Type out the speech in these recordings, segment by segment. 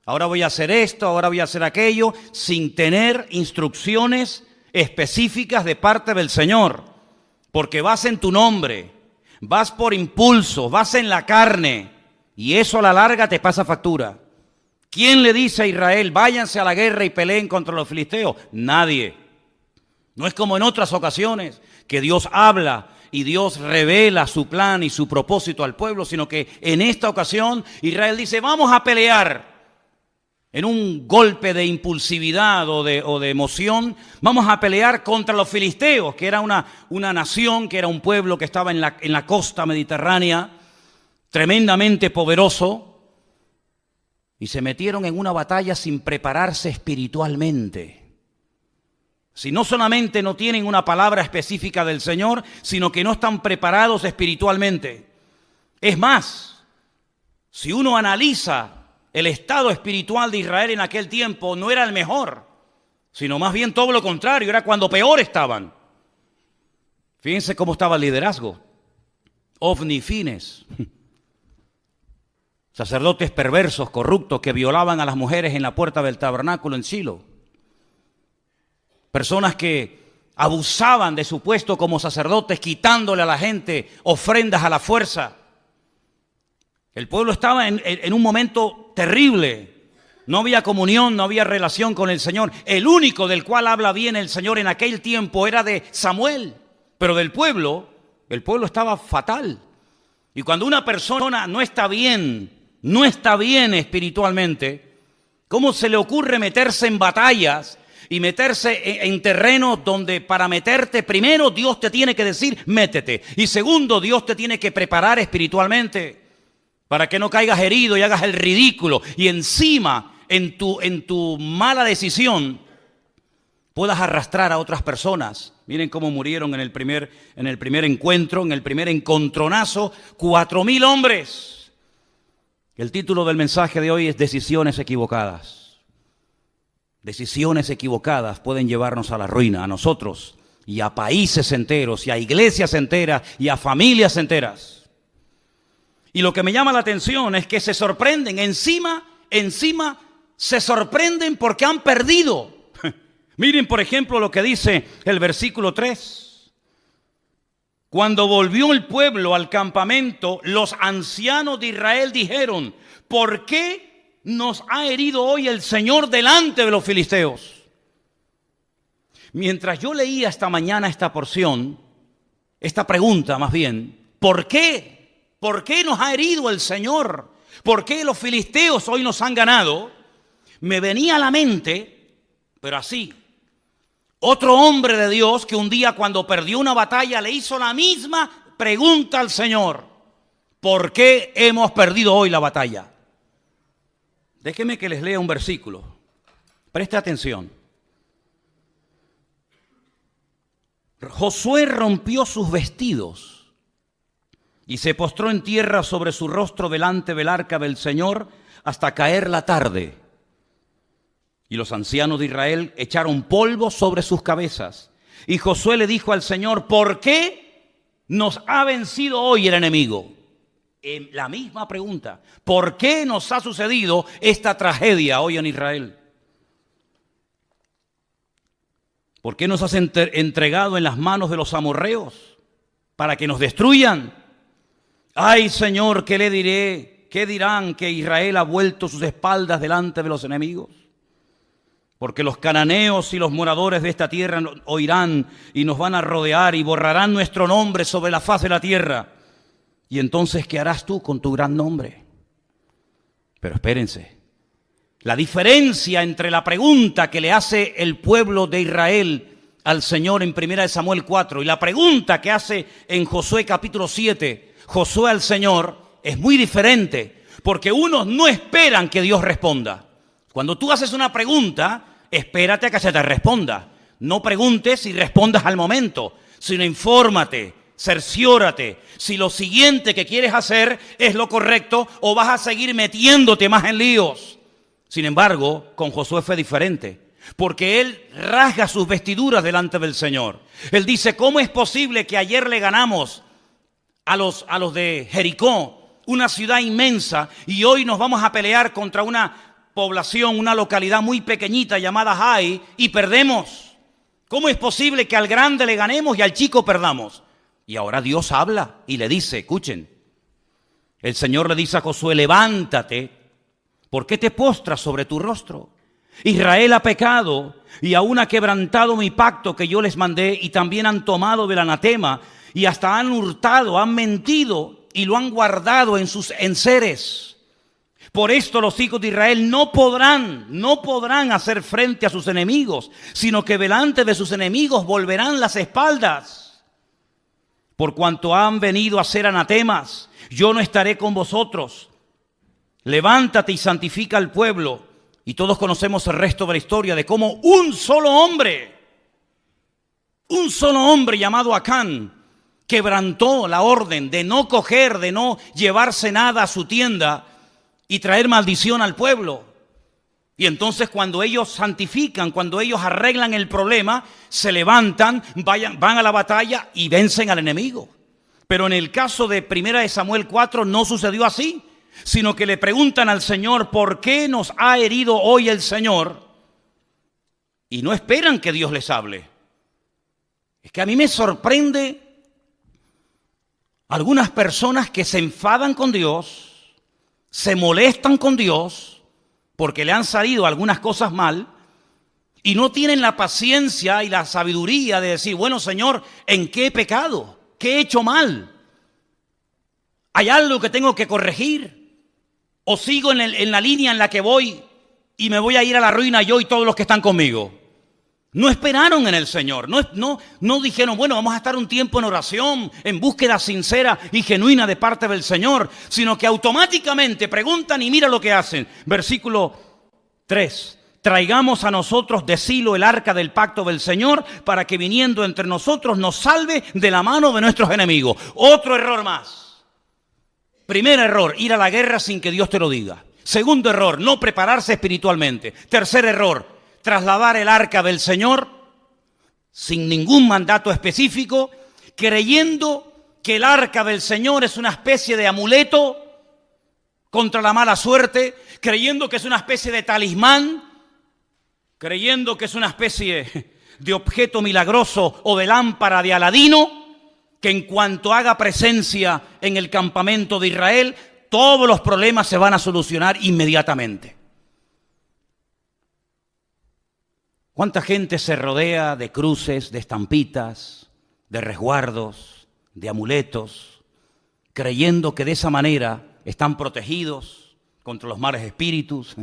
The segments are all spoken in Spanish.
Ahora voy a hacer esto, ahora voy a hacer aquello, sin tener instrucciones específicas de parte del Señor. Porque vas en tu nombre, vas por impulso, vas en la carne, y eso a la larga te pasa factura. ¿Quién le dice a Israel, váyanse a la guerra y peleen contra los filisteos? Nadie. No es como en otras ocasiones que Dios habla y Dios revela su plan y su propósito al pueblo, sino que en esta ocasión Israel dice, vamos a pelear. En un golpe de impulsividad o de emoción, vamos a pelear contra los filisteos, que era una nación, que era un pueblo que estaba en la costa mediterránea, tremendamente poderoso, y se metieron en una batalla sin prepararse espiritualmente. Si no solamente no tienen una palabra específica del Señor, sino que no están preparados espiritualmente. Es más, si uno analiza el estado espiritual de Israel en aquel tiempo, no era el mejor, sino más bien todo lo contrario, era cuando peor estaban. Fíjense cómo estaba el liderazgo. Ofni y Fines, sacerdotes perversos, corruptos, que violaban a las mujeres en la puerta del tabernáculo en Silo. Personas que abusaban de su puesto como sacerdotes, quitándole a la gente ofrendas a la fuerza. El pueblo estaba en un momento terrible. No había comunión, no había relación con el Señor. El único del cual habla bien el Señor en aquel tiempo era de Samuel. Pero del pueblo, el pueblo estaba fatal. Y cuando una persona no está bien espiritualmente, ¿cómo se le ocurre meterse en batallas y meterse en terrenos donde para meterte, primero Dios te tiene que decir, métete. Y segundo, Dios te tiene que preparar espiritualmente para que no caigas herido y hagas el ridículo. Y encima, en tu mala decisión, puedas arrastrar a otras personas. Miren cómo murieron en el primer encuentro, en el primer encontronazo, 4,000 hombres. El título del mensaje de hoy es Decisiones equivocadas. Decisiones equivocadas pueden llevarnos a la ruina, a nosotros, y a países enteros, y a iglesias enteras, y a familias enteras. Y lo que me llama la atención es que se sorprenden, encima se sorprenden porque han perdido. Miren, por ejemplo, lo que dice el versículo 3. Cuando volvió el pueblo al campamento, los ancianos de Israel dijeron, ¿por qué nos ha herido hoy el Señor delante de los filisteos? Mientras yo leía esta mañana esta porción, esta pregunta más bien, ¿por qué? ¿Por qué nos ha herido el Señor? ¿Por qué los filisteos hoy nos han ganado? Me venía a la mente, pero así, otro hombre de Dios que un día cuando perdió una batalla le hizo la misma pregunta al Señor. ¿Por qué hemos perdido hoy la batalla? Déjenme que les lea un versículo. Preste atención. Josué rompió sus vestidos y se postró en tierra sobre su rostro delante del arca del Señor hasta caer la tarde. Y los ancianos de Israel echaron polvo sobre sus cabezas. Y Josué le dijo al Señor, ¿por qué nos ha vencido hoy el enemigo? La misma pregunta, ¿por qué nos ha sucedido esta tragedia hoy en Israel? ¿Por qué nos has entregado en las manos de los amorreos para que nos destruyan? Ay, Señor, ¿qué le diré? ¿Qué dirán que Israel ha vuelto sus espaldas delante de los enemigos? Porque los cananeos y los moradores de esta tierra oirán y nos van a rodear y borrarán nuestro nombre sobre la faz de la tierra. Y entonces, ¿qué harás tú con tu gran nombre? Pero espérense, la diferencia entre la pregunta que le hace el pueblo de Israel al Señor en 1 Samuel 4 y la pregunta que hace en Josué capítulo 7, Josué al Señor, es muy diferente, porque unos no esperan que Dios responda. Cuando tú haces una pregunta, espérate a que se te responda. No preguntes y respondas al momento, sino infórmate. Cerciórate si lo siguiente que quieres hacer es lo correcto o vas a seguir metiéndote más en líos. Sin embargo, con Josué fue diferente, porque él rasga sus vestiduras delante del Señor. Él dice, ¿cómo es posible que ayer le ganamos a los de Jericó, una ciudad inmensa, y hoy nos vamos a pelear contra una población, una localidad muy pequeñita llamada Hai, y perdemos. ¿Cómo es posible que al grande le ganemos y al chico perdamos? Y ahora Dios habla y le dice, escuchen, el Señor le dice a Josué, levántate, ¿por qué te postras sobre tu rostro? Israel ha pecado y aún ha quebrantado mi pacto que yo les mandé, y también han tomado del anatema y hasta han hurtado, han mentido y lo han guardado en sus enseres. Por esto los hijos de Israel no podrán hacer frente a sus enemigos, sino que delante de sus enemigos volverán las espaldas. Por cuanto han venido a ser anatemas, yo no estaré con vosotros. Levántate y santifica al pueblo. Y todos conocemos el resto de la historia de cómo un solo hombre llamado Acán, quebrantó la orden de no coger, de no llevarse nada a su tienda y traer maldición al pueblo. Y entonces cuando ellos santifican, cuando ellos arreglan el problema, se levantan, van a la batalla y vencen al enemigo. Pero en el caso de 1 Samuel 4 no sucedió así, sino que le preguntan al Señor, ¿por qué nos ha herido hoy el Señor? Y no esperan que Dios les hable. Es que a mí me sorprende algunas personas que se enfadan con Dios, se molestan con Dios porque le han salido algunas cosas mal y no tienen la paciencia y la sabiduría de decir, bueno, Señor, ¿en qué he pecado? ¿Qué he hecho mal? ¿Hay algo que tengo que corregir? ¿O sigo en la línea en la que voy y me voy a ir a la ruina yo y todos los que están conmigo? No esperaron en el Señor, no dijeron, bueno, vamos a estar un tiempo en oración, en búsqueda sincera y genuina de parte del Señor, sino que automáticamente preguntan y mira lo que hacen. Versículo 3, traigamos a nosotros de Silo el arca del pacto del Señor, para que viniendo entre nosotros nos salve de la mano de nuestros enemigos. Otro error más. Primer error, ir a la guerra sin que Dios te lo diga. Segundo error, no prepararse espiritualmente. Tercer error, trasladar el arca del Señor sin ningún mandato específico, creyendo que el arca del Señor es una especie de amuleto contra la mala suerte, creyendo que es una especie de talismán, creyendo que es una especie de objeto milagroso o de lámpara de Aladino, que en cuanto haga presencia en el campamento de Israel, todos los problemas se van a solucionar inmediatamente. ¿Cuánta gente se rodea de cruces, de estampitas, de resguardos, de amuletos, creyendo que de esa manera están protegidos contra los malos espíritus,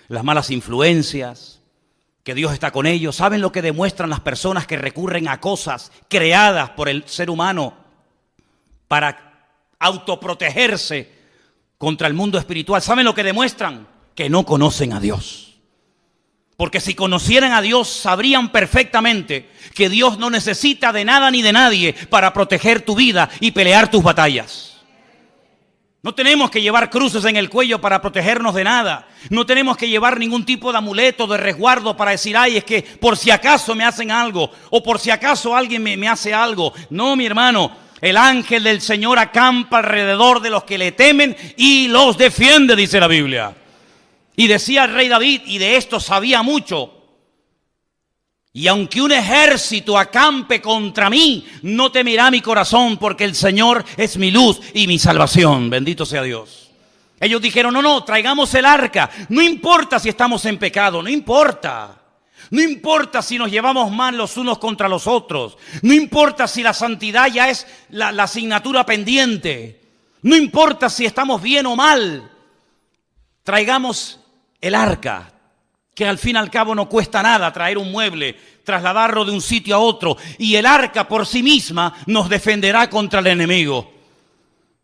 las malas influencias, que Dios está con ellos? ¿Saben lo que demuestran las personas que recurren a cosas creadas por el ser humano para autoprotegerse contra el mundo espiritual? ¿Saben lo que demuestran? Que no conocen a Dios. Porque si conocieran a Dios, sabrían perfectamente que Dios no necesita de nada ni de nadie para proteger tu vida y pelear tus batallas. No tenemos que llevar cruces en el cuello para protegernos de nada. No tenemos que llevar ningún tipo de amuleto, de resguardo para decir, ay, es que por si acaso me hacen algo, o por si acaso alguien me hace algo. No, mi hermano, el ángel del Señor acampa alrededor de los que le temen y los defiende, dice la Biblia. Y decía el rey David, y de esto sabía mucho, y aunque un ejército acampe contra mí, no temerá mi corazón, porque el Señor es mi luz y mi salvación. Bendito sea Dios. Ellos dijeron, no, traigamos el arca. No importa si estamos en pecado, no importa. No importa si nos llevamos mal los unos contra los otros. No importa si la santidad ya es la asignatura pendiente. No importa si estamos bien o mal. Traigamos el arca, que al fin y al cabo no cuesta nada traer un mueble, trasladarlo de un sitio a otro, y el arca por sí misma nos defenderá contra el enemigo.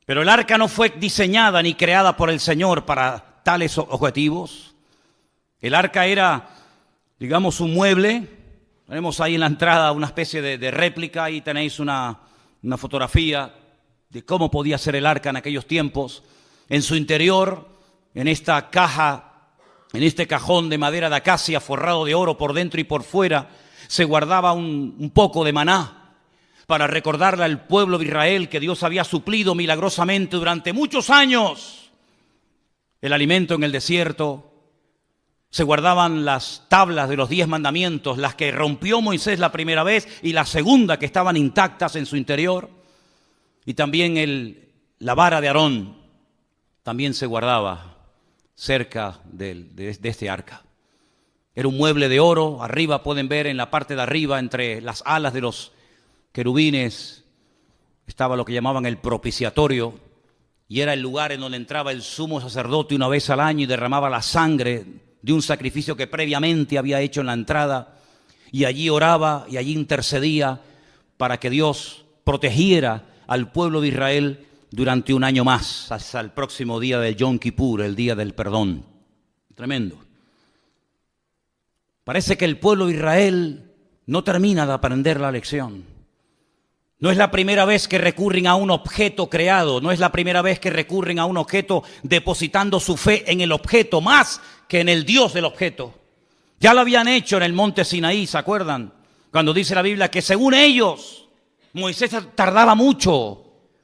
Pero el arca no fue diseñada ni creada por el Señor para tales objetivos. El arca era, digamos, un mueble. Tenemos ahí en la entrada una especie de réplica, ahí tenéis una fotografía de cómo podía ser el arca en aquellos tiempos. En su interior, en esta caja, en este cajón de madera de acacia forrado de oro por dentro y por fuera, se guardaba un poco de maná para recordarle al pueblo de Israel que Dios había suplido milagrosamente durante muchos años el alimento en el desierto. Se guardaban las tablas de los 10 mandamientos, las que rompió Moisés la primera vez y la segunda, que estaban intactas en su interior. Y también la vara de Aarón también se guardaba cerca de este arca. Era un mueble de oro. Arriba pueden ver, en la parte de arriba, entre las alas de los querubines, estaba lo que llamaban el propiciatorio, y era el lugar en donde entraba el sumo sacerdote una vez al año y derramaba la sangre de un sacrificio que previamente había hecho en la entrada, y allí oraba y allí intercedía para que Dios protegiera al pueblo de Israel durante un año más, hasta el próximo día del Yom Kippur, el día del perdón. Tremendo. Parece que el pueblo de Israel no termina de aprender la lección. No es la primera vez que recurren a un objeto creado, no es la primera vez que recurren a un objeto depositando su fe en el objeto más que en el Dios del objeto. Ya lo habían hecho en el monte Sinaí, ¿se acuerdan? Cuando dice la Biblia que según ellos, Moisés tardaba mucho.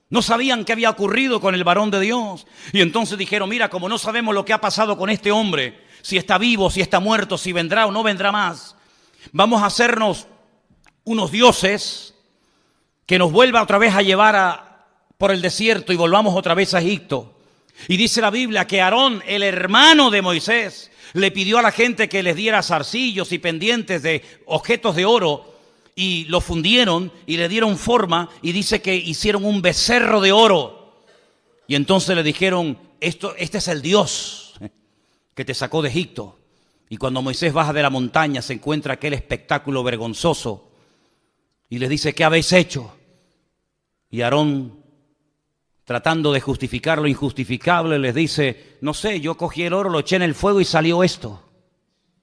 No sabían qué había ocurrido con el varón de Dios. Y entonces dijeron, mira, como no sabemos lo que ha pasado con este hombre, si está vivo, si está muerto, si vendrá o no vendrá más, vamos a hacernos unos dioses que nos vuelva otra vez a llevar por el desierto y volvamos otra vez a Egipto. Y dice la Biblia que Aarón, el hermano de Moisés, le pidió a la gente que les diera zarcillos y pendientes de objetos de oro, y lo fundieron y le dieron forma, y dice que hicieron un becerro de oro. Y entonces le dijeron, este es el Dios que te sacó de Egipto. Y cuando Moisés baja de la montaña se encuentra aquel espectáculo vergonzoso y les dice, ¿qué habéis hecho? Y Aarón, tratando de justificar lo injustificable, les dice, no sé, yo cogí el oro, lo eché en el fuego y salió esto.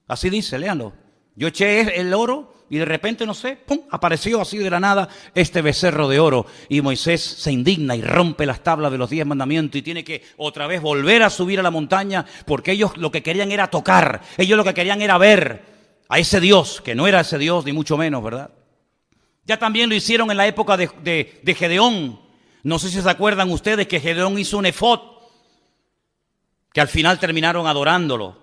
Así dice, léanlo. Yo eché el oro y de repente, no sé, ¡pum!, apareció así de la nada este becerro de oro. Y Moisés se indigna y rompe las tablas de los 10 mandamientos y tiene que otra vez volver a subir a la montaña, porque ellos lo que querían era tocar, ellos lo que querían era ver a ese Dios, que no era ese Dios ni mucho menos, ¿verdad? Ya también lo hicieron en la época de Gedeón. No sé si se acuerdan ustedes que Gedeón hizo un efod, que al final terminaron adorándolo.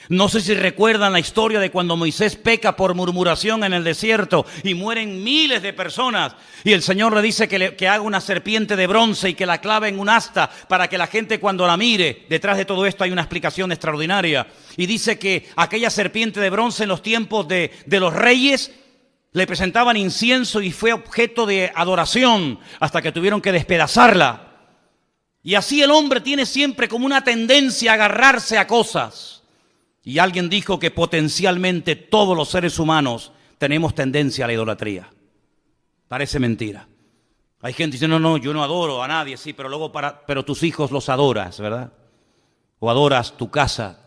No sé si recuerdan la historia de cuando Moisés peca por murmuración en el desierto y mueren miles de personas. Y el Señor le dice que haga una serpiente de bronce y que la clave en un asta para que la gente cuando la mire. Detrás de todo esto hay una explicación extraordinaria. Y dice que aquella serpiente de bronce en los tiempos de los reyes le presentaban incienso y fue objeto de adoración hasta que tuvieron que despedazarla. Y así el hombre tiene siempre como una tendencia a agarrarse a cosas. Y alguien dijo que potencialmente todos los seres humanos tenemos tendencia a la idolatría. Parece mentira. Hay gente que dice, no, yo no adoro a nadie, sí, pero luego pero tus hijos los adoras, ¿verdad? O adoras tu casa,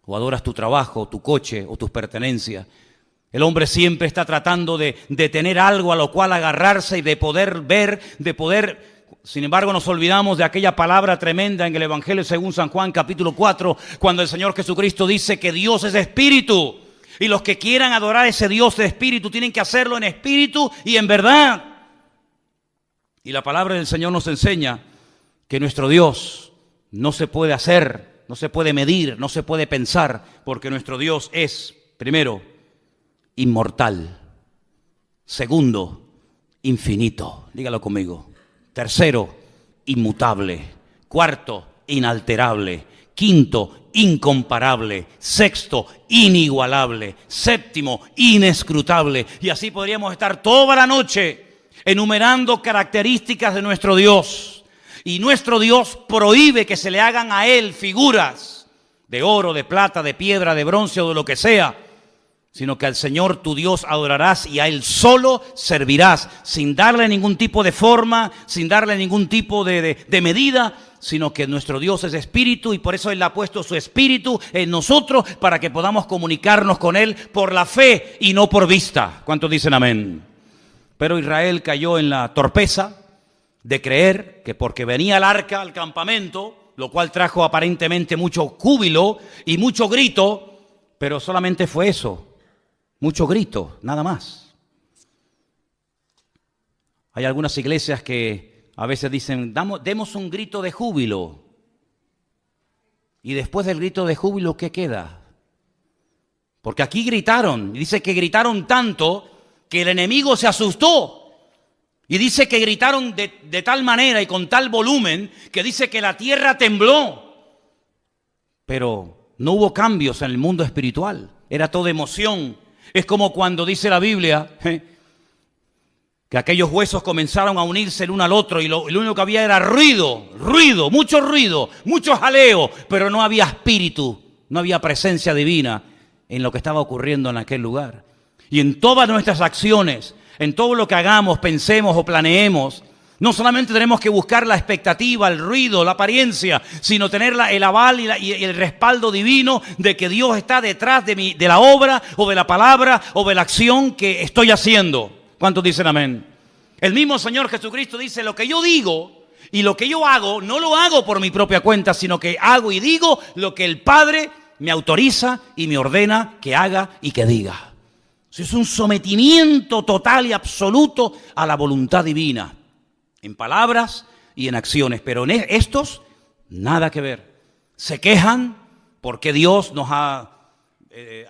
o adoras tu trabajo, tu coche, o tus pertenencias. El hombre siempre está tratando de tener algo a lo cual agarrarse y de poder ver, de poder... Sin embargo, nos olvidamos de aquella palabra tremenda en el Evangelio según San Juan, capítulo 4, cuando el Señor Jesucristo dice que Dios es espíritu. Y los que quieran adorar a ese Dios de espíritu tienen que hacerlo en espíritu y en verdad. Y la palabra del Señor nos enseña que nuestro Dios no se puede hacer, no se puede medir, no se puede pensar, porque nuestro Dios es, primero, inmortal. Segundo, infinito. Dígalo conmigo. Tercero, inmutable. Cuarto, inalterable. Quinto, incomparable. Sexto, inigualable. Séptimo, inescrutable. Y así podríamos estar toda la noche enumerando características de nuestro Dios. Y nuestro Dios prohíbe que se le hagan a Él figuras de oro, de plata, de piedra, de bronce o de lo que sea, sino que al Señor tu Dios adorarás y a Él solo servirás, sin darle ningún tipo de forma, sin darle ningún tipo de medida, sino que nuestro Dios es espíritu y por eso Él ha puesto su espíritu en nosotros para que podamos comunicarnos con Él por la fe y no por vista. ¿Cuántos dicen amén? Pero Israel cayó en la torpeza de creer que porque venía el arca al campamento, lo cual trajo aparentemente mucho júbilo y mucho grito, pero solamente fue eso. Mucho grito, nada más. Hay algunas iglesias que a veces dicen, demos un grito de júbilo. Y después del grito de júbilo, ¿qué queda? Porque aquí gritaron, y dice que gritaron tanto que el enemigo se asustó. Y dice que gritaron de tal manera y con tal volumen que dice que la tierra tembló. Pero no hubo cambios en el mundo espiritual. Era todo emoción. Es como cuando dice la Biblia que aquellos huesos comenzaron a unirse el uno al otro y lo único que había era ruido, mucho jaleo, pero no había espíritu, no había presencia divina en lo que estaba ocurriendo en aquel lugar. Y en todas nuestras acciones, en todo lo que hagamos, pensemos o planeemos, no solamente tenemos que buscar la expectativa, el ruido, la apariencia, sino tener el aval y el respaldo divino de que Dios está detrás de la obra o de la palabra o de la acción que estoy haciendo. ¿Cuántos dicen amén? El mismo Señor Jesucristo dice, lo que yo digo y lo que yo hago, no lo hago por mi propia cuenta, sino que hago y digo lo que el Padre me autoriza y me ordena que haga y que diga. Es un sometimiento total y absoluto a la voluntad divina, en palabras y en acciones, pero en estos nada que ver. Se quejan porque Dios nos ha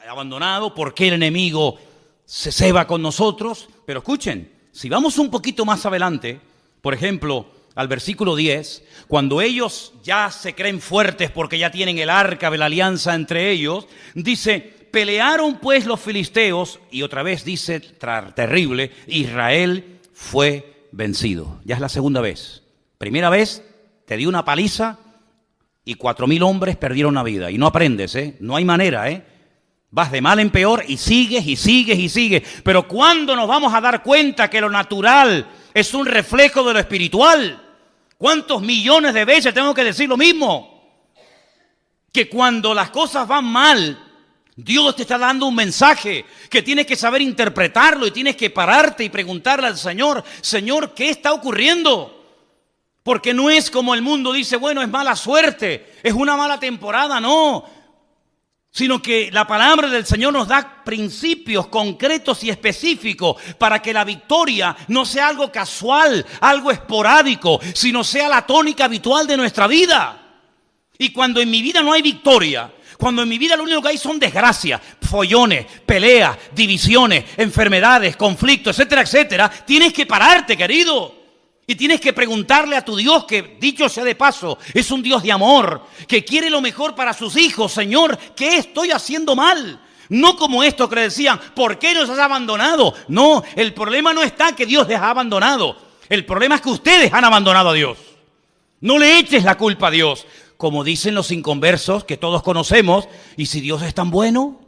abandonado, porque el enemigo se ceba con nosotros, pero escuchen, si vamos un poquito más adelante, por ejemplo, al versículo 10, cuando ellos ya se creen fuertes porque ya tienen el arca de la alianza entre ellos, dice, pelearon pues los filisteos, y otra vez dice, terrible, Israel fue vencido. Ya es la segunda vez. Primera vez te dio una paliza y 4,000 hombres perdieron la vida. Y no aprendes, no hay manera, Vas de mal en peor y sigues y sigues y sigues. Pero ¿cuándo nos vamos a dar cuenta que lo natural es un reflejo de lo espiritual? ¿Cuántos millones de veces tengo que decir lo mismo? Que cuando las cosas van mal, Dios te está dando un mensaje que tienes que saber interpretarlo y tienes que pararte y preguntarle al Señor, Señor, ¿qué está ocurriendo? Porque no es como el mundo dice, bueno, es mala suerte, es una mala temporada, no. Sino que la palabra del Señor nos da principios concretos y específicos para que la victoria no sea algo casual, algo esporádico, sino sea la tónica habitual de nuestra vida. Y cuando en mi vida no hay victoria, cuando en mi vida lo único que hay son desgracias, follones, peleas, divisiones, enfermedades, conflictos, etcétera, etcétera, tienes que pararte, querido. Y tienes que preguntarle a tu Dios, que dicho sea de paso, es un Dios de amor, que quiere lo mejor para sus hijos. Señor, ¿qué estoy haciendo mal? No como esto que le decían, ¿por qué nos has abandonado? No, el problema no está que Dios les ha abandonado. El problema es que ustedes han abandonado a Dios. No le eches la culpa a Dios. Como dicen los inconversos que todos conocemos, ¿y si Dios es tan bueno?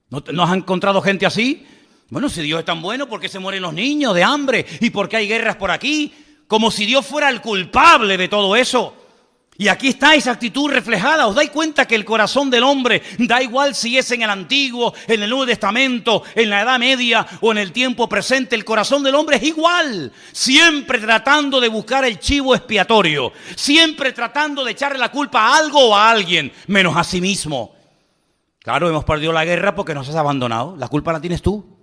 ¿No has encontrado gente así? Bueno, si Dios es tan bueno, ¿por qué se mueren los niños de hambre? ¿Y por qué hay guerras por aquí? Como si Dios fuera el culpable de todo eso. Y aquí está esa actitud reflejada. ¿Os dais cuenta que el corazón del hombre, da igual si es en el Antiguo, en el Nuevo Testamento, en la Edad Media o en el tiempo presente, el corazón del hombre es igual? Siempre tratando de buscar el chivo expiatorio. Siempre tratando de echarle la culpa a algo o a alguien, menos a sí mismo. Claro, hemos perdido la guerra porque nos has abandonado. La culpa la tienes tú.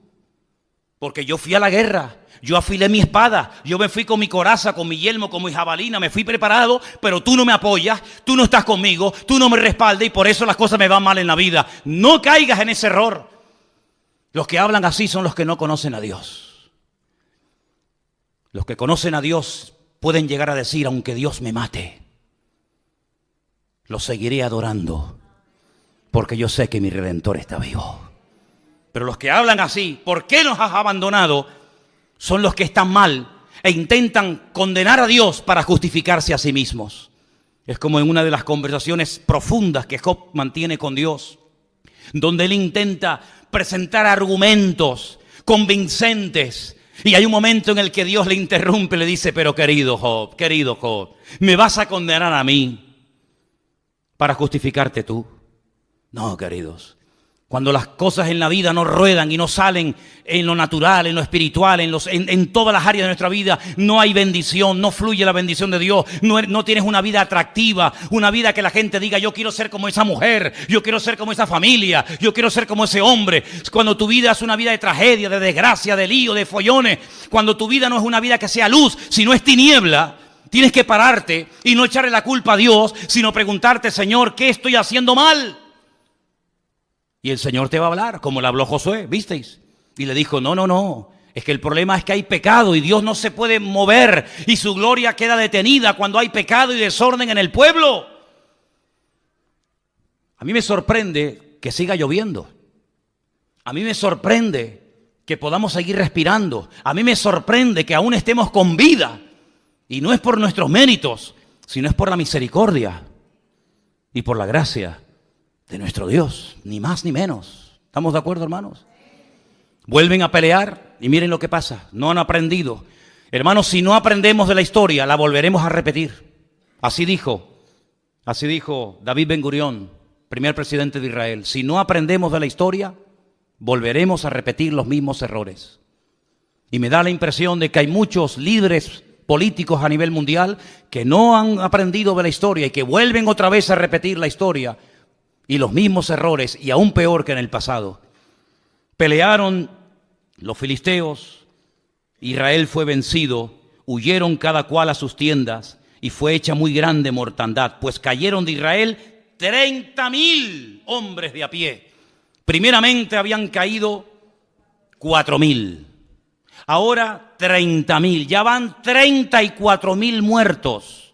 Porque yo fui a la guerra, yo afilé mi espada, yo me fui con mi coraza, con mi yelmo, con mi jabalina, me fui preparado, pero tú no me apoyas, tú no estás conmigo, tú no me respaldas y por eso las cosas me van mal en la vida. No caigas en ese error. Los que hablan así son los que no conocen a Dios. Los que conocen a Dios pueden llegar a decir, aunque Dios me mate, lo seguiré adorando, porque yo sé que mi Redentor está vivo. Pero los que hablan así, ¿por qué nos has abandonado? Son los que están mal e intentan condenar a Dios para justificarse a sí mismos. Es como en una de las conversaciones profundas que Job mantiene con Dios, donde él intenta presentar argumentos convincentes. Y hay un momento en el que Dios le interrumpe y le dice, pero querido Job, ¿me vas a condenar a mí para justificarte tú? No, queridos. Cuando las cosas en la vida no ruedan y no salen en lo natural, en lo espiritual, en todas las áreas de nuestra vida, no hay bendición, no fluye la bendición de Dios, no tienes una vida atractiva, una vida que la gente diga, yo quiero ser como esa mujer, yo quiero ser como esa familia, yo quiero ser como ese hombre. Cuando tu vida es una vida de tragedia, de desgracia, de lío, de follones, cuando tu vida no es una vida que sea luz, sino es tiniebla, tienes que pararte y no echarle la culpa a Dios, sino preguntarte, Señor, ¿qué estoy haciendo mal? Y el Señor te va a hablar, como le habló Josué, ¿visteis? Y le dijo, no, no, no, es que el problema es que hay pecado y Dios no se puede mover y su gloria queda detenida cuando hay pecado y desorden en el pueblo. A mí me sorprende que siga lloviendo. A mí me sorprende que podamos seguir respirando. A mí me sorprende que aún estemos con vida. Y no es por nuestros méritos, sino es por la misericordia y por la gracia de nuestro Dios, ni más ni menos. ¿Estamos de acuerdo, hermanos? Vuelven a pelear y miren lo que pasa. No han aprendido. Hermanos, si no aprendemos de la historia, la volveremos a repetir. Así dijo David Ben-Gurión, primer presidente de Israel. Si no aprendemos de la historia, volveremos a repetir los mismos errores. Y me da la impresión de que hay muchos líderes políticos a nivel mundial que no han aprendido de la historia y que vuelven otra vez a repetir la historia y los mismos errores, y aún peor que en el pasado. Pelearon los filisteos, Israel fue vencido, huyeron cada cual a sus tiendas y fue hecha muy grande mortandad, pues cayeron de Israel 30,000 hombres de a pie. Primeramente habían caído 4,000, ahora 30,000, ya van 34,000 muertos.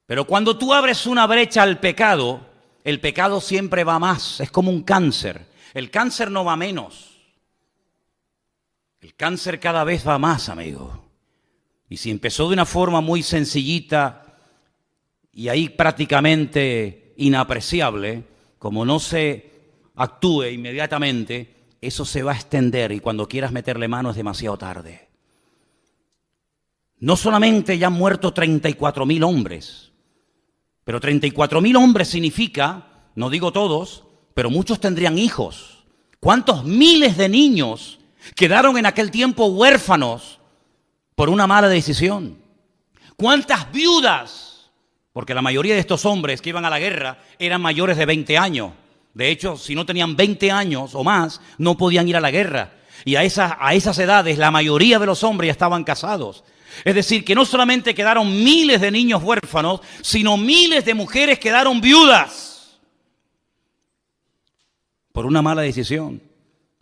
Pero cuando tú abres una brecha al pecado, el pecado siempre va más, es como un cáncer. El cáncer no va menos. El cáncer cada vez va más, amigo. Y si empezó de una forma muy sencillita y ahí prácticamente inapreciable, como no se actúe inmediatamente, eso se va a extender y cuando quieras meterle mano es demasiado tarde. No solamente ya han muerto 34,000 hombres, pero 34,000 hombres significa, no digo todos, pero muchos tendrían hijos. ¿Cuántos miles de niños quedaron en aquel tiempo huérfanos por una mala decisión? ¿Cuántas viudas? Porque la mayoría de estos hombres que iban a la guerra eran mayores de 20 años. De hecho, si no tenían 20 años o más, no podían ir a la guerra. Y a esas edades, la mayoría de los hombres ya estaban casados. Es decir, que no solamente quedaron miles de niños huérfanos, sino miles de mujeres quedaron viudas por una mala decisión.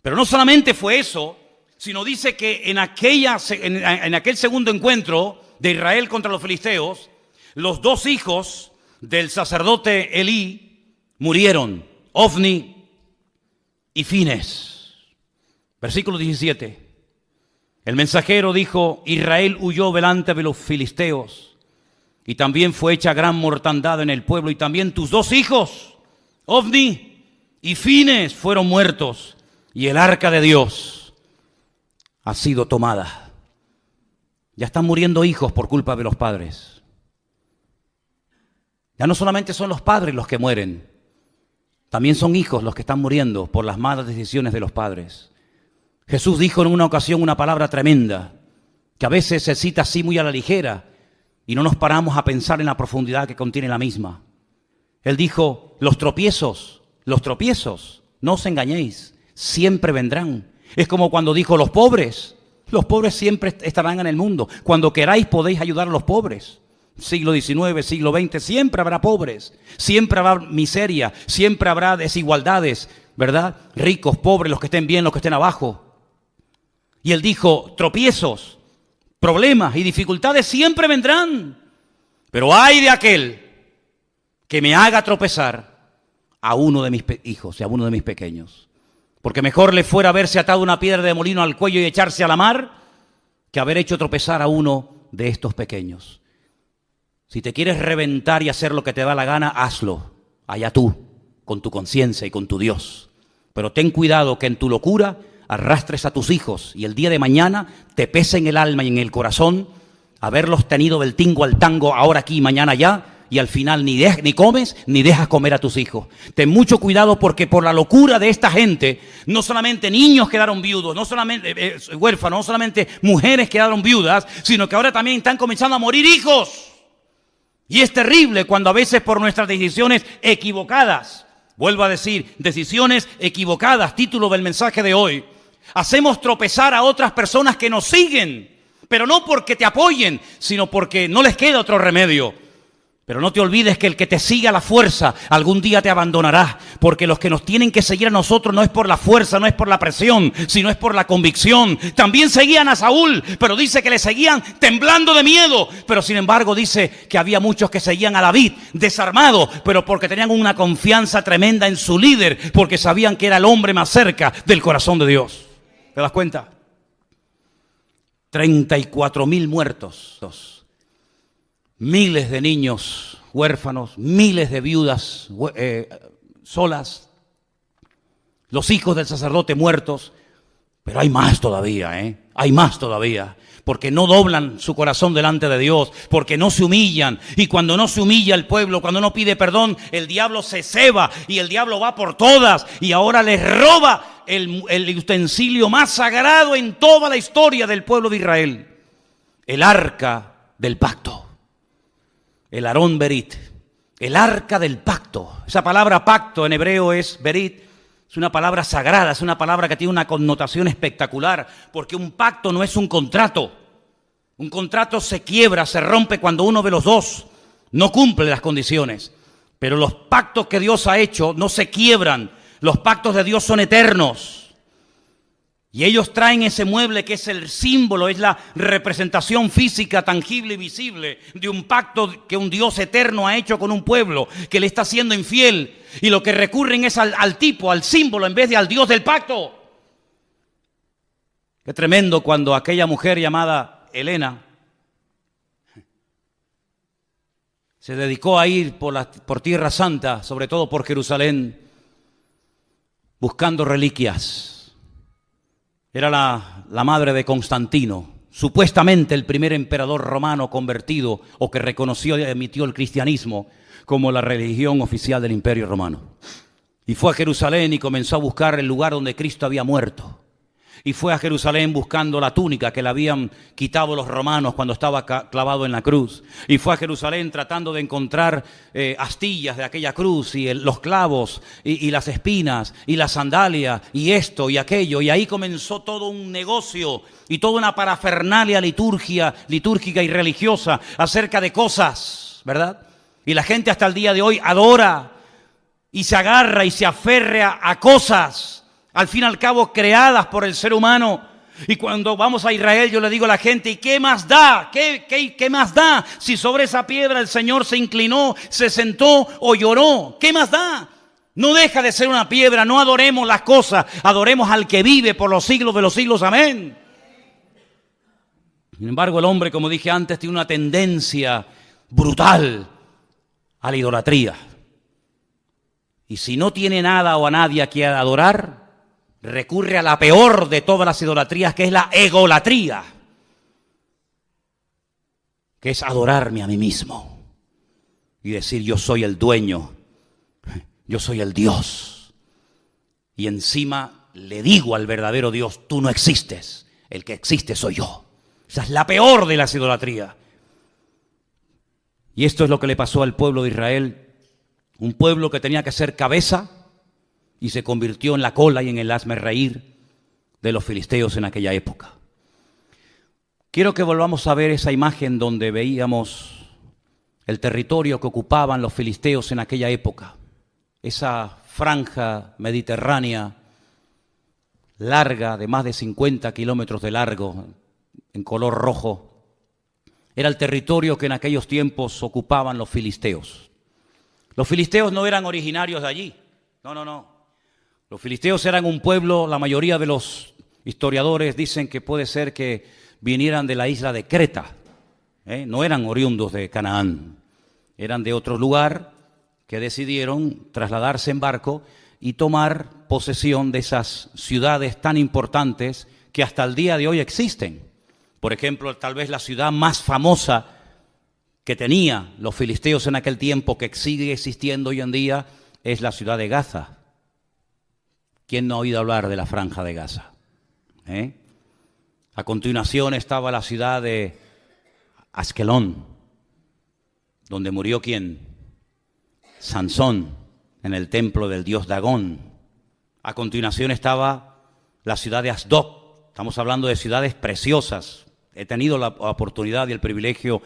Pero no solamente fue eso, sino dice que en aquel segundo encuentro de Israel contra los filisteos, los dos hijos del sacerdote Elí murieron, Ofni y Fines. Versículo 17. El mensajero dijo, Israel huyó delante de los filisteos y también fue hecha gran mortandad en el pueblo y también tus dos hijos, Ofni y Fines, fueron muertos y el arca de Dios ha sido tomada. Ya están muriendo hijos por culpa de los padres. Ya no solamente son los padres los que mueren, también son hijos los que están muriendo por las malas decisiones de los padres. Jesús dijo en una ocasión una palabra tremenda, que a veces se cita así muy a la ligera y no nos paramos a pensar en la profundidad que contiene la misma. Él dijo, los tropiezos, no os engañéis, siempre vendrán. Es como cuando dijo los pobres siempre estarán en el mundo. Cuando queráis podéis ayudar a los pobres. Siglo XIX, siglo XX, siempre habrá pobres, siempre habrá miseria, siempre habrá desigualdades, ¿verdad? Ricos, pobres, los que estén bien, los que estén abajo. Y él dijo, tropiezos, problemas y dificultades siempre vendrán. Pero ay de aquel que me haga tropezar a uno de mis hijos y a uno de mis pequeños. Porque mejor le fuera haberse atado una piedra de molino al cuello y echarse a la mar que haber hecho tropezar a uno de estos pequeños. Si te quieres reventar y hacer lo que te da la gana, hazlo. Allá tú, con tu conciencia y con tu Dios. Pero ten cuidado que en tu locura arrastres a tus hijos y el día de mañana te pese en el alma y en el corazón haberlos tenido del tingo al tango ahora aquí y mañana allá y al final ni comes ni dejas comer a tus hijos. Ten mucho cuidado porque por la locura de esta gente no solamente niños quedaron viudos, no solamente huérfanos, no solamente mujeres quedaron viudas, sino que ahora también están comenzando a morir hijos. Y es terrible cuando a veces por nuestras decisiones equivocadas, vuelvo a decir, decisiones equivocadas, título del mensaje de hoy, hacemos tropezar a otras personas que nos siguen, pero no porque te apoyen, sino porque no les queda otro remedio. Pero no te olvides que el que te siga a la fuerza algún día te abandonará, porque los que nos tienen que seguir a nosotros no es por la fuerza, no es por la presión, sino es por la convicción. También seguían a Saúl, pero dice que le seguían temblando de miedo. Pero sin embargo dice que había muchos que seguían a David desarmados, pero porque tenían una confianza tremenda en su líder, porque sabían que era el hombre más cerca del corazón de Dios. ¿Te das cuenta? 34,000 muertos. Miles de niños huérfanos, miles de viudas solas, los hijos del sacerdote muertos. Pero hay más todavía, hay más todavía, porque no doblan su corazón delante de Dios, porque no se humillan. Y cuando no se humilla el pueblo, cuando no pide perdón, el diablo se ceba y el diablo va por todas y ahora les roba el utensilio más sagrado en toda la historia del pueblo de Israel, el arca del pacto. El Aarón Berit, el arca del pacto. Esa palabra pacto en hebreo es Berit, es una palabra sagrada, es una palabra que tiene una connotación espectacular, porque un pacto no es un contrato. Un contrato se quiebra, se rompe cuando uno de los dos no cumple las condiciones. Pero los pactos que Dios ha hecho no se quiebran, los pactos de Dios son eternos. Y ellos traen ese mueble que es el símbolo, es la representación física, tangible y visible de un pacto que un Dios eterno ha hecho con un pueblo que le está siendo infiel. Y lo que recurren es al tipo, al símbolo, en vez de al Dios del pacto. Qué tremendo cuando aquella mujer llamada Helena se dedicó a ir por Tierra Santa, sobre todo por Jerusalén, buscando reliquias. Era la madre de Constantino, supuestamente el primer emperador romano convertido o que reconoció y admitió el cristianismo como la religión oficial del Imperio Romano. Y fue a Jerusalén y comenzó a buscar el lugar donde Cristo había muerto. Y fue a Jerusalén buscando la túnica que le habían quitado los romanos cuando estaba clavado en la cruz. Y fue a Jerusalén tratando de encontrar astillas de aquella cruz y los clavos y las espinas y la sandalia y esto y aquello. Y ahí comenzó todo un negocio y toda una parafernalia litúrgica y religiosa acerca de cosas, ¿verdad? Y la gente hasta el día de hoy adora y se agarra y se aferra a cosas, al fin y al cabo creadas por el ser humano. Y cuando vamos a Israel yo le digo a la gente, ¿y qué más da? ¿Qué más da? Si sobre esa piedra el Señor se inclinó, se sentó o lloró, ¿qué más da? No deja de ser una piedra, no adoremos las cosas, adoremos al que vive por los siglos de los siglos, amén. Sin embargo, el hombre, como dije antes, tiene una tendencia brutal a la idolatría. Y si no tiene nada o a nadie a quien adorar, recurre a la peor de todas las idolatrías, que es la egolatría, que es adorarme a mí mismo y decir yo soy el dueño, yo soy el Dios. Y encima le digo al verdadero Dios, tú no existes, el que existe soy yo. Esa es la peor de las idolatrías. Y esto es lo que le pasó al pueblo de Israel, un pueblo que tenía que ser cabeza y se convirtió en la cola y en el hazmerreír de los filisteos en aquella época. Quiero que volvamos a ver esa imagen donde veíamos el territorio que ocupaban los filisteos en aquella época. Esa franja mediterránea larga, de más de 50 kilómetros de largo, en color rojo, era el territorio que en aquellos tiempos ocupaban los filisteos. Los filisteos no eran originarios de allí, no. Los filisteos eran un pueblo, la mayoría de los historiadores dicen que puede ser que vinieran de la isla de Creta, no eran oriundos de Canaán, eran de otro lugar que decidieron trasladarse en barco y tomar posesión de esas ciudades tan importantes que hasta el día de hoy existen. Por ejemplo, tal vez la ciudad más famosa que tenía los filisteos en aquel tiempo, que sigue existiendo hoy en día, es la ciudad de Gaza. ¿Quién no ha oído hablar de la franja de Gaza? A continuación estaba la ciudad de Askelón, donde murió ¿quién? Sansón, en el templo del dios Dagón. A continuación estaba la ciudad de Asdod. Estamos hablando de ciudades preciosas. He tenido la oportunidad y el privilegio,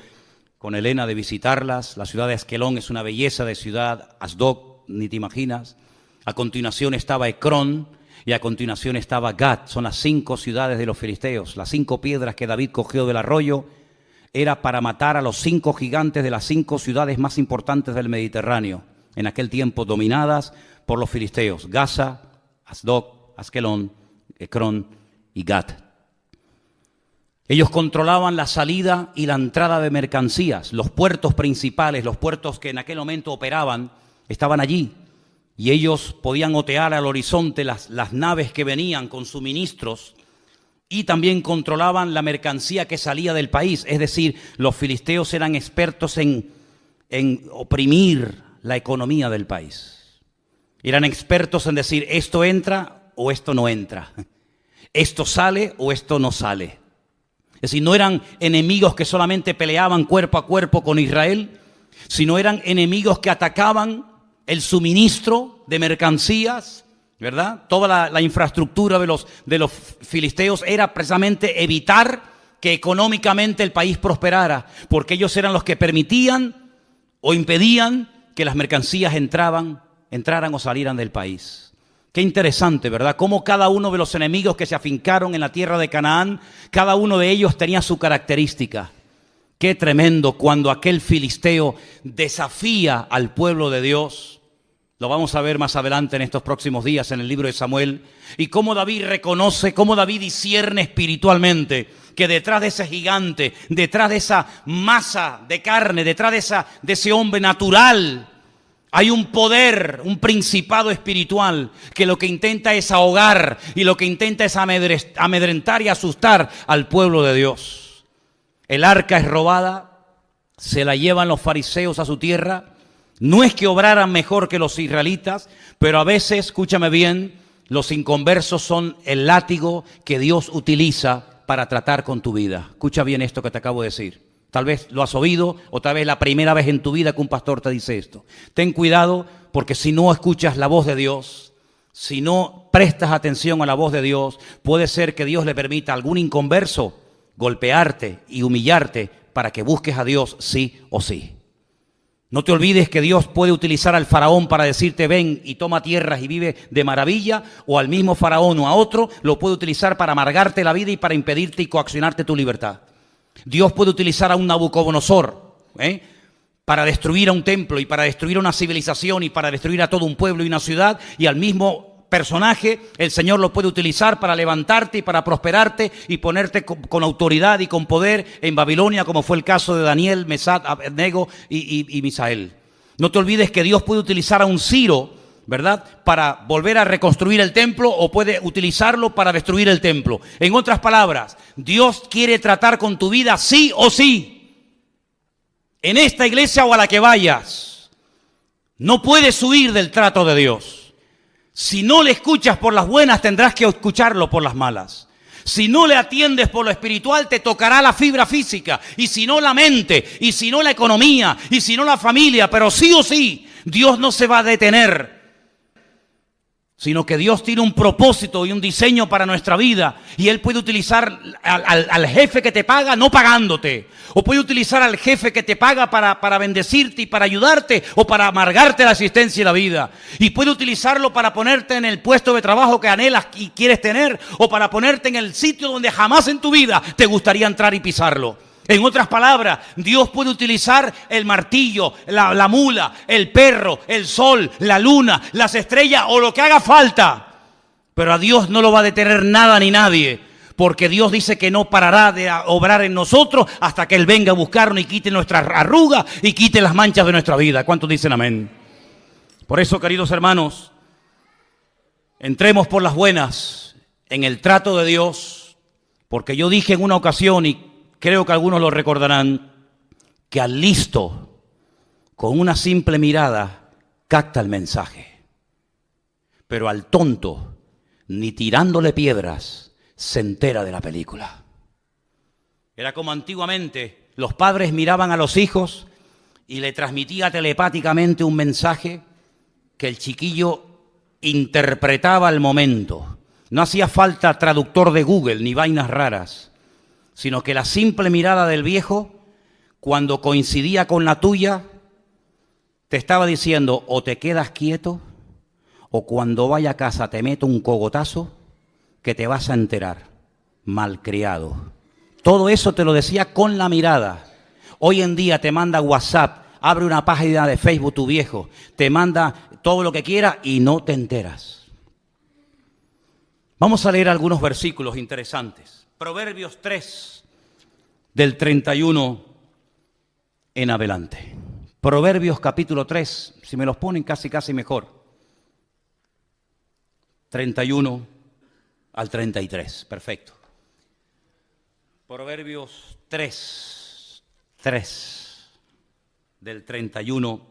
con Elena de visitarlas. La ciudad de Askelón es una belleza de ciudad, Asdod, ni te imaginas. A continuación estaba Ecrón y a continuación estaba Gat. Son las 5 ciudades de los filisteos. Las 5 piedras que David cogió del arroyo era para matar a los 5 gigantes de las 5 ciudades más importantes del Mediterráneo, en aquel tiempo dominadas por los filisteos: Gaza, Asdod, Askelón, Ecrón y Gat. Ellos controlaban la salida y la entrada de mercancías. Los puertos principales, los puertos que en aquel momento operaban, estaban allí. Y ellos podían otear al horizonte las naves que venían con suministros, y también controlaban la mercancía que salía del país. Es decir, los filisteos eran expertos en oprimir la economía del país. Eran expertos en decir, esto entra o esto no entra. Esto sale o esto no sale. Es decir, no eran enemigos que solamente peleaban cuerpo a cuerpo con Israel, sino eran enemigos que atacaban el suministro de mercancías, ¿verdad? Toda la infraestructura de los filisteos era precisamente evitar que económicamente el país prosperara, porque ellos eran los que permitían o impedían que las mercancías entraran o salieran del país. Qué interesante, ¿verdad? Cómo cada uno de los enemigos que se afincaron en la tierra de Canaán, cada uno de ellos tenía su característica. Qué tremendo cuando aquel filisteo desafía al pueblo de Dios. Lo vamos a ver más adelante en estos próximos días en el libro de Samuel. Y cómo David reconoce, cómo David discierne espiritualmente que detrás de ese gigante, detrás de esa masa de carne, detrás de ese hombre natural, hay un poder, un principado espiritual que lo que intenta es ahogar y lo que intenta es amedrentar y asustar al pueblo de Dios. El arca es robada, se la llevan los fariseos a su tierra. No es que obraran mejor que los israelitas, pero a veces, escúchame bien, los inconversos son el látigo que Dios utiliza para tratar con tu vida. Escucha bien esto que te acabo de decir. Tal vez lo has oído o tal vez la primera vez en tu vida que un pastor te dice esto. Ten cuidado, porque si no escuchas la voz de Dios, si no prestas atención a la voz de Dios, puede ser que Dios le permita a algún inconverso golpearte y humillarte para que busques a Dios sí o sí. No te olvides que Dios puede utilizar al faraón para decirte ven y toma tierras y vive de maravilla, o al mismo faraón o a otro lo puede utilizar para amargarte la vida y para impedirte y coaccionarte tu libertad. Dios puede utilizar a un Nabucodonosor para destruir a un templo y para destruir una civilización y para destruir a todo un pueblo y una ciudad, y al mismo personaje el Señor lo puede utilizar para levantarte y para prosperarte y ponerte con autoridad y con poder en Babilonia, como fue el caso de Daniel, Mesac, Abednego y Misael. No te olvides que Dios puede utilizar a un Ciro, ¿verdad?, para volver a reconstruir el templo, o puede utilizarlo para destruir el templo. En otras palabras, Dios quiere tratar con tu vida sí o sí. En esta iglesia o a la que vayas, no puedes huir del trato de Dios. Si no le escuchas por las buenas, tendrás que escucharlo por las malas. Si no le atiendes por lo espiritual, te tocará la fibra física, y si no la mente, y si no la economía, y si no la familia, pero sí o sí, Dios no se va a detener, sino que Dios tiene un propósito y un diseño para nuestra vida, y Él puede utilizar al jefe que te paga no pagándote, o puede utilizar al jefe que te paga para bendecirte y para ayudarte, o para amargarte la existencia y la vida, y puede utilizarlo para ponerte en el puesto de trabajo que anhelas y quieres tener, o para ponerte en el sitio donde jamás en tu vida te gustaría entrar y pisarlo. En otras palabras, Dios puede utilizar el martillo, la mula, el perro, el sol, la luna, las estrellas o lo que haga falta. Pero a Dios no lo va a detener nada ni nadie, porque Dios dice que no parará de obrar en nosotros hasta que Él venga a buscarnos y quite nuestras arrugas y quite las manchas de nuestra vida. ¿Cuántos dicen amén? Por eso, queridos hermanos, entremos por las buenas en el trato de Dios, porque yo dije en una ocasión, y creo que algunos lo recordarán, que al listo, con una simple mirada, capta el mensaje. Pero al tonto, ni tirándole piedras, se entera de la película. Era como antiguamente, los padres miraban a los hijos y le transmitía telepáticamente un mensaje que el chiquillo interpretaba al momento. No hacía falta traductor de Google ni vainas raras, sino que la simple mirada del viejo cuando coincidía con la tuya, te estaba diciendo o te quedas quieto o cuando vaya a casa te meto un cogotazo que te vas a enterar, malcriado. Todo eso te lo decía con la mirada. Hoy en día te manda WhatsApp, abre una página de Facebook tu viejo, te manda todo lo que quiera y no te enteras. Vamos a leer algunos versículos interesantes. Proverbios 3, del 31 en adelante. Proverbios capítulo 3, si me los ponen casi mejor. 31 al 33, perfecto. Proverbios 3, del 31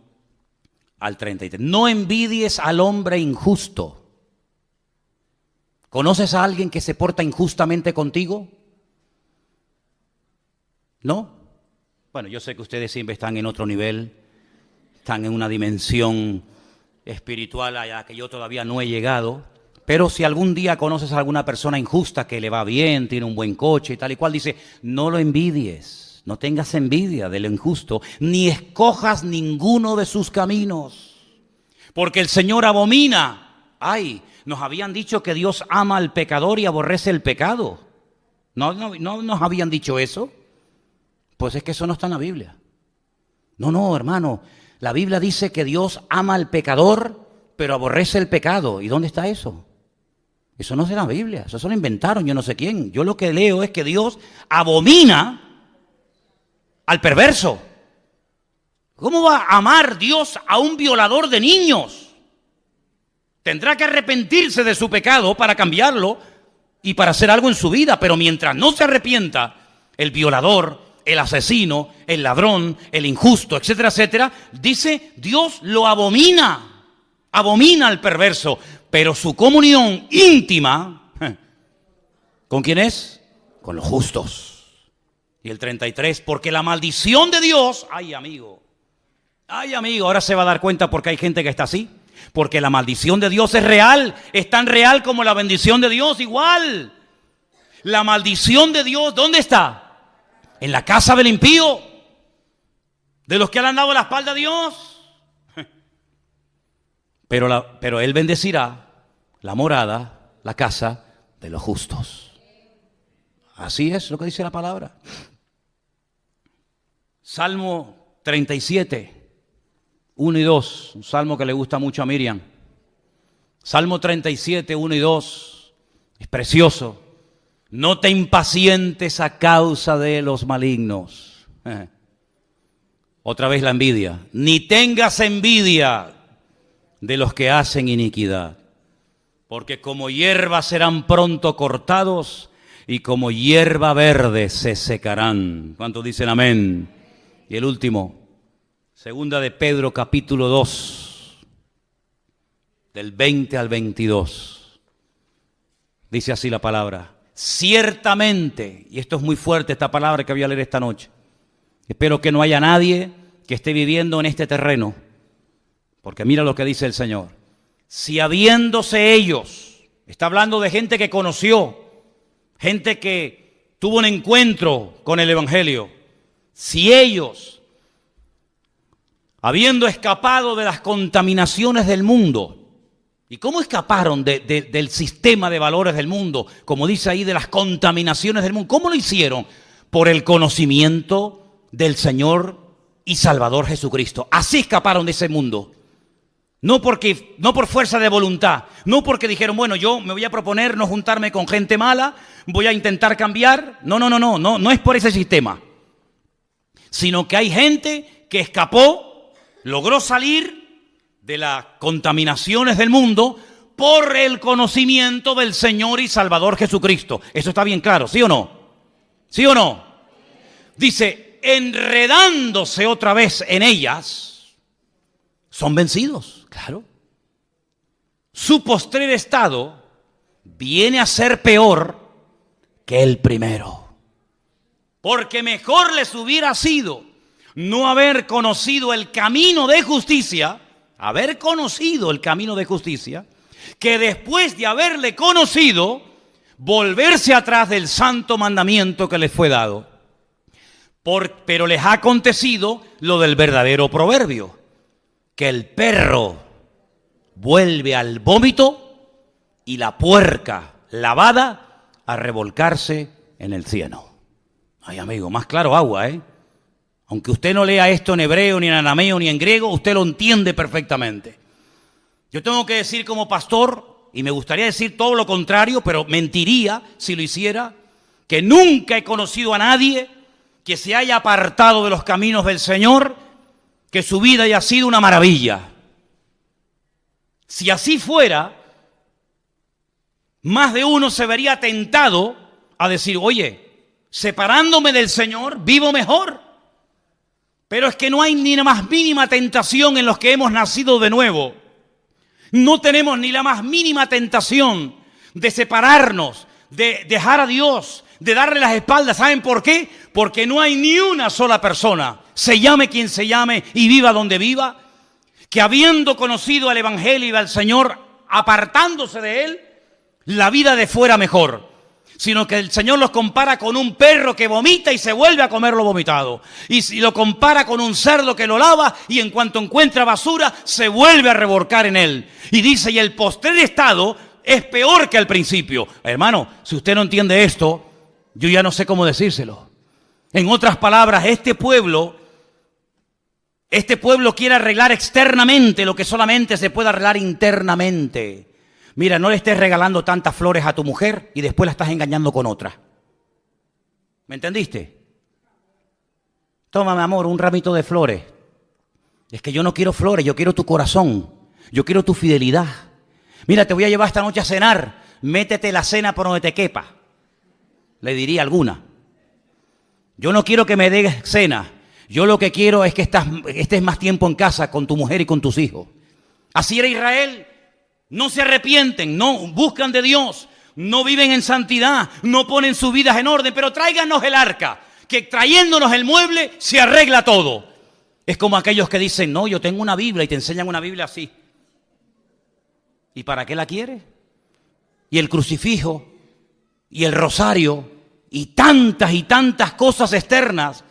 al 33. No envidies al hombre injusto. ¿Conoces a alguien que se porta injustamente contigo? ¿No? Bueno, yo sé que ustedes siempre están en otro nivel, están en una dimensión espiritual a la que yo todavía no he llegado, pero si algún día conoces a alguna persona injusta que le va bien, tiene un buen coche y tal y cual, dice, no lo envidies, no tengas envidia del injusto, ni escojas ninguno de sus caminos, porque el Señor abomina. Ay, nos habían dicho que Dios ama al pecador y aborrece el pecado. ¿No nos habían dicho eso? Pues es que eso no está en la Biblia. No, hermano. La Biblia dice que Dios ama al pecador, pero aborrece el pecado. ¿Y dónde está eso? Eso no es de la Biblia. Eso se lo inventaron yo no sé quién. Yo lo que leo es que Dios abomina al perverso. ¿Cómo va a amar Dios a un violador de niños? Tendrá que arrepentirse de su pecado para cambiarlo y para hacer algo en su vida. Pero mientras no se arrepienta, el violador, el asesino, el ladrón, el injusto, etcétera, etcétera, dice Dios lo abomina. Abomina al perverso. Pero su comunión íntima, ¿con quién es? Con los justos. Y el 33, porque la maldición de Dios, ay amigo, ahora se va a dar cuenta porque hay gente que está así. Porque la maldición de Dios es real, es tan real como la bendición de Dios, igual. La maldición de Dios, ¿dónde está? En la casa del impío, de los que le han dado la espalda a Dios. Pero Él bendecirá la morada, la casa de los justos. Así es lo que dice la palabra. Salmo 37. 1 y 2, un salmo que le gusta mucho a Miriam. Salmo 37, 1 y 2, es precioso. No te impacientes a causa de los malignos. Otra vez la envidia. Ni tengas envidia de los que hacen iniquidad. Porque como hierba serán pronto cortados y como hierba verde se secarán. ¿Cuántos dicen amén? Y el último. Segunda de Pedro, capítulo 2, del 20 al 22. Dice así la palabra. Ciertamente, y esto es muy fuerte esta palabra que voy a leer esta noche. Espero que no haya nadie que esté viviendo en este terreno. Porque mira lo que dice el Señor. Si habiéndose ellos, está hablando de gente que conoció, gente que tuvo un encuentro con el Evangelio. Si ellos, habiendo escapado de las contaminaciones del mundo. ¿Y cómo escaparon del sistema de valores del mundo? Como dice ahí, de las contaminaciones del mundo. ¿Cómo lo hicieron? Por el conocimiento del Señor y Salvador Jesucristo. Así escaparon de ese mundo. No por fuerza de voluntad. No porque dijeron, bueno, yo me voy a proponer no juntarme con gente mala, voy a intentar cambiar. No es por ese sistema. Sino que hay gente que escapó, logró salir de las contaminaciones del mundo por el conocimiento del Señor y Salvador Jesucristo. Eso está bien claro, ¿sí o no? ¿Sí o no? Dice, enredándose otra vez en ellas, son vencidos, claro. Su postrer estado viene a ser peor que el primero. Porque mejor les hubiera sido no haber conocido el camino de justicia, que después de haberle conocido, volverse atrás del santo mandamiento que les fue dado. Pero les ha acontecido lo del verdadero proverbio, que el perro vuelve al vómito y la puerca lavada a revolcarse en el cieno. Ay, amigo, más claro agua, ¿eh? Aunque usted no lea esto en hebreo, ni en arameo, ni en griego, usted lo entiende perfectamente. Yo tengo que decir como pastor, y me gustaría decir todo lo contrario, pero mentiría si lo hiciera, que nunca he conocido a nadie que se haya apartado de los caminos del Señor, que su vida haya sido una maravilla. Si así fuera, más de uno se vería tentado a decir, oye, separándome del Señor, vivo mejor. Pero es que no hay ni la más mínima tentación en los que hemos nacido de nuevo. No tenemos ni la más mínima tentación de separarnos, de dejar a Dios, de darle las espaldas. ¿Saben por qué? Porque no hay ni una sola persona, se llame quien se llame y viva donde viva, que habiendo conocido al Evangelio y al Señor, apartándose de Él, la vida de fuera mejor. Sino que el Señor los compara con un perro que vomita y se vuelve a comer lo vomitado. Y si lo compara con un cerdo que lo lava y en cuanto encuentra basura, se vuelve a revolcar en él. Y dice, y el postrer estado es peor que al principio. Hermano, si usted no entiende esto, yo ya no sé cómo decírselo. En otras palabras, este pueblo quiere arreglar externamente lo que solamente se puede arreglar internamente. Mira, no le estés regalando tantas flores a tu mujer y después la estás engañando con otra. ¿Me entendiste? Toma, mi amor, un ramito de flores. Es que yo no quiero flores, yo quiero tu corazón. Yo quiero tu fidelidad. Mira, te voy a llevar esta noche a cenar. Métete la cena por donde te quepa. Le diría alguna. Yo no quiero que me des cena. Yo lo que quiero es que estés más tiempo en casa con tu mujer y con tus hijos. Así era Israel. No se arrepienten, no buscan de Dios, no viven en santidad, no ponen sus vidas en orden, pero tráiganos el arca, que trayéndonos el mueble se arregla todo. Es como aquellos que dicen, no, yo tengo una Biblia y te enseñan una Biblia así. ¿Y para qué la quieres? Y el crucifijo, y el rosario, y tantas cosas externas,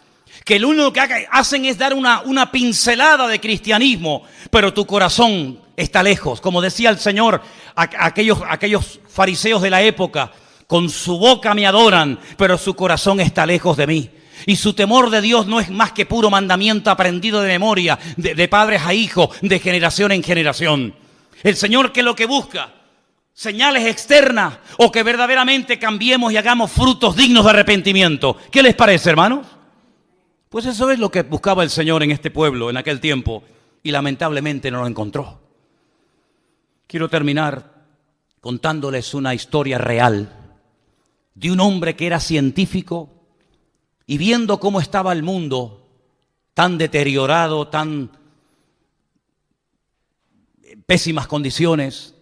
que lo único que hacen es dar una pincelada de cristianismo, pero tu corazón está lejos. Como decía el Señor, aquellos fariseos de la época, con su boca me adoran, pero su corazón está lejos de mí. Y su temor de Dios no es más que puro mandamiento aprendido de memoria, de padres a hijos, de generación en generación. El Señor, que lo que busca, señales externas, o que verdaderamente cambiemos y hagamos frutos dignos de arrepentimiento. ¿Qué les parece, hermanos? Pues eso es lo que buscaba el Señor en este pueblo en aquel tiempo, y lamentablemente no lo encontró. Quiero terminar contándoles una historia real de un hombre que era científico y viendo cómo estaba el mundo tan deteriorado, tan pésimas condiciones,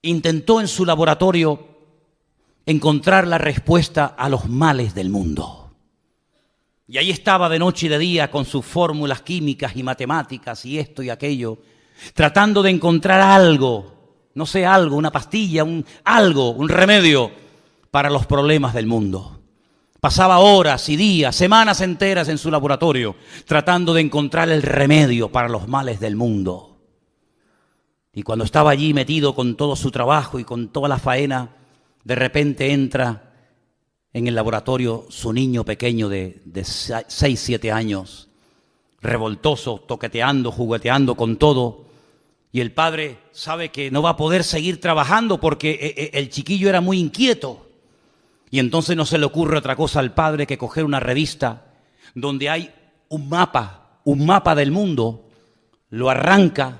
intentó en su laboratorio encontrar la respuesta a los males del mundo. Y ahí estaba de noche y de día con sus fórmulas químicas y matemáticas y esto y aquello, tratando de encontrar algo, no sé, algo, una pastilla, un remedio para los problemas del mundo. Pasaba horas y días, semanas enteras en su laboratorio, tratando de encontrar el remedio para los males del mundo. Y cuando estaba allí metido con todo su trabajo y con toda la faena, de repente entra en el laboratorio su niño pequeño de 6, 7 años, revoltoso, toqueteando, jugueteando con todo. Y el padre sabe que no va a poder seguir trabajando porque el chiquillo era muy inquieto. Y entonces no se le ocurre otra cosa al padre que coger una revista donde hay un mapa del mundo, lo arranca,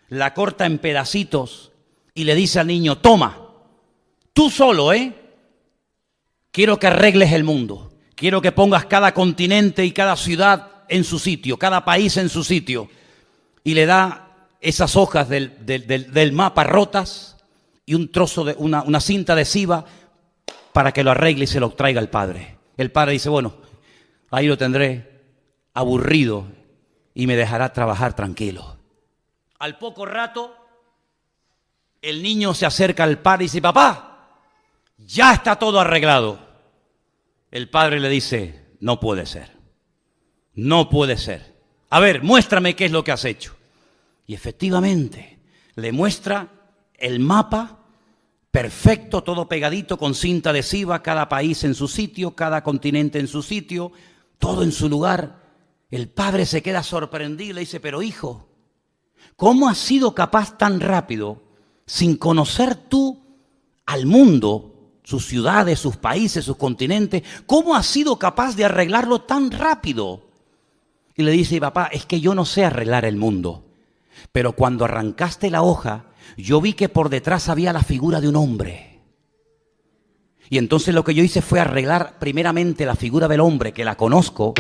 la corta en pedacitos y le dice al niño, toma, tú solo, quiero que arregles el mundo, quiero que pongas cada continente y cada ciudad en su sitio, cada país en su sitio. Y le da esas hojas del mapa rotas y un trozo de una cinta adhesiva para que lo arregle y se lo traiga al padre. El padre dice, bueno, ahí lo tendré aburrido y me dejará trabajar tranquilo. Al poco rato, el niño se acerca al padre y dice, papá, ya está todo arreglado. El padre le dice, no puede ser. No puede ser. A ver, muéstrame qué es lo que has hecho. Y efectivamente, le muestra el mapa perfecto, todo pegadito con cinta adhesiva, cada país en su sitio, cada continente en su sitio, todo en su lugar. El padre se queda sorprendido y le dice, pero hijo, ¿cómo has sido capaz tan rápido, sin conocer tú al mundo, sus ciudades, sus países, sus continentes, cómo has sido capaz de arreglarlo tan rápido? Y le dice, papá, es que yo no sé arreglar el mundo, pero cuando arrancaste la hoja, yo vi que por detrás había la figura de un hombre. Y entonces lo que yo hice fue arreglar primeramente la figura del hombre, que la conozco,